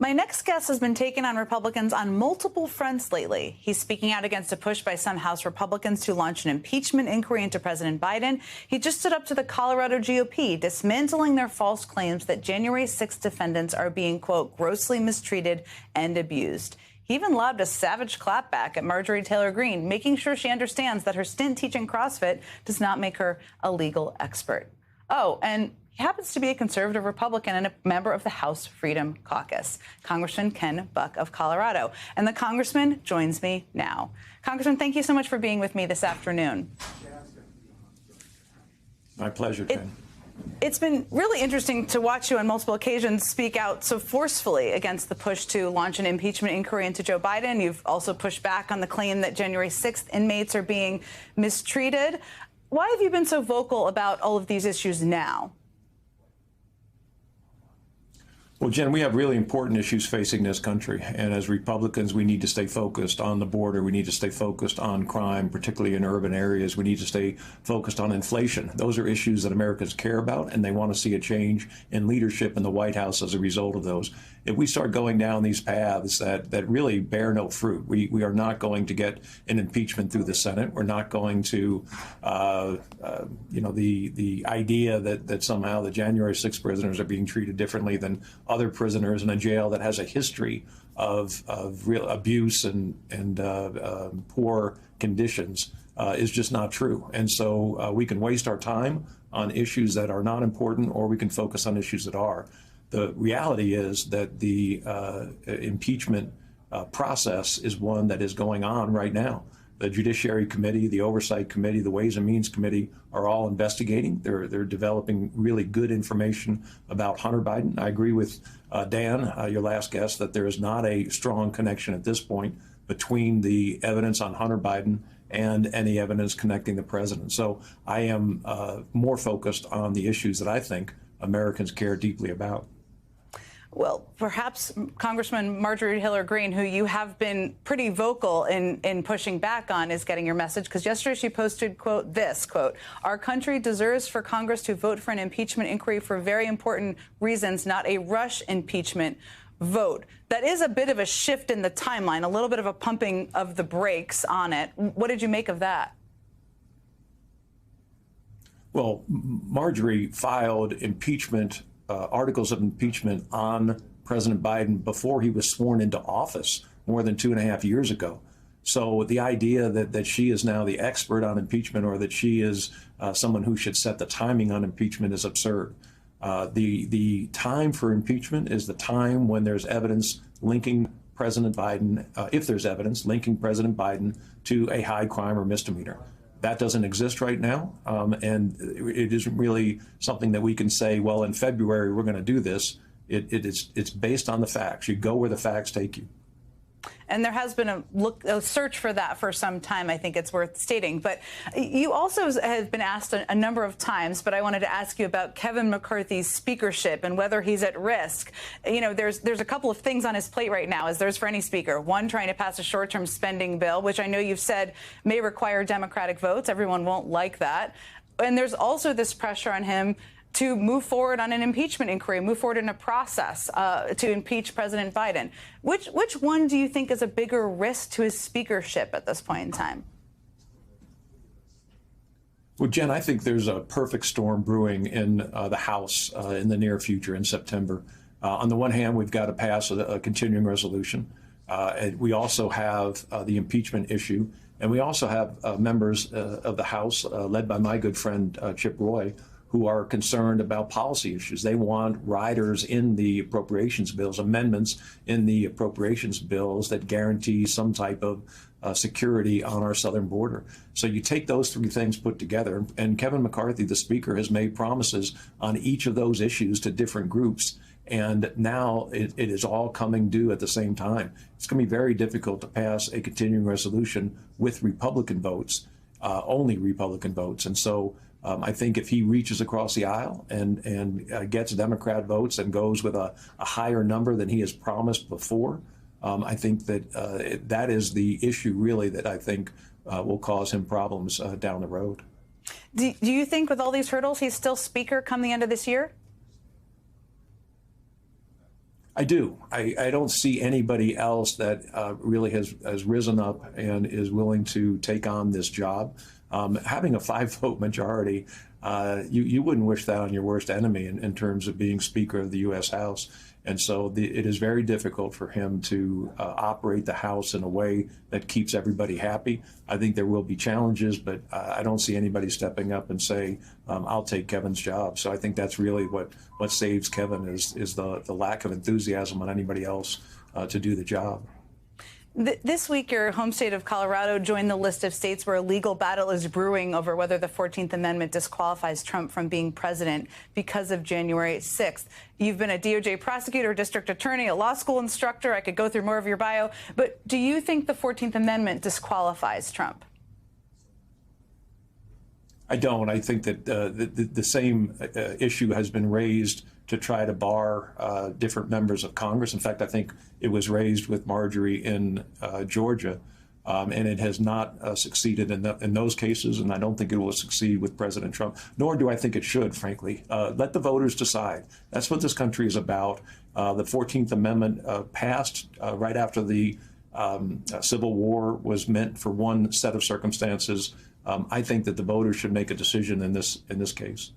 My next guest has been taking on Republicans on multiple fronts lately. He's speaking out against a push by some House Republicans to launch an impeachment inquiry into President Biden. He just stood up to the Colorado GOP, dismantling their false claims that January 6th defendants are being, quote, grossly mistreated and abused. He even lobbed a savage clapback at Marjorie Taylor Greene, making sure she understands that her stint teaching CrossFit does not make her a legal expert. Oh, and he happens to be a conservative Republican and a member of the House Freedom Caucus, Congressman Ken Buck of Colorado. And the congressman joins me now. Congressman, thank you so much for being with me this afternoon. My pleasure, Ken. It's been really interesting to watch you on multiple occasions speak out so forcefully against the push to launch an impeachment inquiry into Joe Biden. You've also pushed back on the claim that January 6th inmates are being mistreated. Why have you been so vocal about all of these issues now? Well, Jen, we have really important issues facing this country. And as Republicans, we need to stay focused on the border. We need to stay focused on crime, particularly in urban areas. We need to stay focused on inflation. Those are issues that Americans care about, and they want to see a change in leadership in the White House as a result of those. If we start going down these paths that really bear no fruit, we are not going to get an impeachment through the Senate. We're not going to, the idea that somehow the January 6th prisoners are being treated differently than other prisoners in a jail that has a history of real abuse and poor conditions is just not true. And so we can waste our time on issues that are not important, or we can focus on issues that are. The reality is that the impeachment process is one that is going on right now. The Judiciary Committee, the Oversight Committee, the Ways and Means Committee are all investigating. They're developing really good information about Hunter Biden. I agree with Dan, your last guest, that there is not a strong connection at this point between the evidence on Hunter Biden and any evidence connecting the president. So I am more focused on the issues that I think Americans care deeply about. Well, perhaps Congressman Marjorie Taylor Greene, who you have been pretty vocal in pushing back on, is getting your message, because yesterday she posted, quote, this, quote, our country deserves for Congress to vote for an impeachment inquiry for very important reasons, not a rush impeachment vote. That is a bit of a shift in the timeline, a little bit of a pumping of the brakes on it. What did you make of that? Well, Marjorie filed impeachment articles of impeachment on President Biden before he was sworn into office more than 2.5 years ago. So the idea that she is now the expert on impeachment, or that she is someone who should set the timing on impeachment, is absurd. The time for impeachment is the time when there's evidence linking President Biden, if there's evidence linking President Biden to a high crime or misdemeanor. That doesn't exist right now, and it isn't really something that we can say, well, in February we're going to do this. It's based on the facts. You go where the facts take you. And there has been a search for that for some time, I think it's worth stating. But you also have been asked a number of times, but I wanted to ask you about Kevin McCarthy's speakership and whether he's at risk. You know, there's a couple of things on his plate right now, as there's for any speaker. One, trying to pass a short-term spending bill, which I know you've said may require Democratic votes. Everyone won't like that. And there's also this pressure on him to move forward on an impeachment inquiry, move forward in a process to impeach President Biden. Which one do you think is a bigger risk to his speakership at this point in time? Well, Jen, I think there's a perfect storm brewing in the House in the near future in September. On the one hand, we've got to pass a continuing resolution. And we also have the impeachment issue. And we also have members of the House, led by my good friend Chip Roy, who are concerned about policy issues. They want riders in the appropriations bills, amendments in the appropriations bills that guarantee some type of security on our southern border. So you take those three things put together, and Kevin McCarthy, the Speaker, has made promises on each of those issues to different groups. And now it is all coming due at the same time. It's going to be very difficult to pass a continuing resolution with Republican votes, only Republican votes. And so I think if he reaches across the aisle and gets Democrat votes and goes with a higher number than he has promised before, I think that that is the issue really that I think will cause him problems down the road. Do you think with all these hurdles, he's still Speaker come the end of this year? I do. I don't see anybody else that really has risen up and is willing to take on this job. Having a 5-vote majority, you wouldn't wish that on your worst enemy in terms of being Speaker of the U.S. House. And so it is very difficult for him to operate the House in a way that keeps everybody happy. I think there will be challenges, but I don't see anybody stepping up and say, I'll take Kevin's job. So I think that's really what saves Kevin is the lack of enthusiasm on anybody else to do the job. This week, your home state of Colorado joined the list of states where a legal battle is brewing over whether the 14th Amendment disqualifies Trump from being president because of January 6th. You've been a DOJ prosecutor, district attorney, a law school instructor. I could go through more of your bio. But do you think the 14th Amendment disqualifies Trump? I don't. I think that the same issue has been raised to try to bar different members of Congress. In fact, I think it was raised with Marjorie in Georgia, and it has not succeeded in those cases, and I don't think it will succeed with President Trump, nor do I think it should, frankly. Let the voters decide. That's what this country is about. The 14th Amendment passed right after the Civil War was meant for one set of circumstances. I think that the voters should make a decision in this case.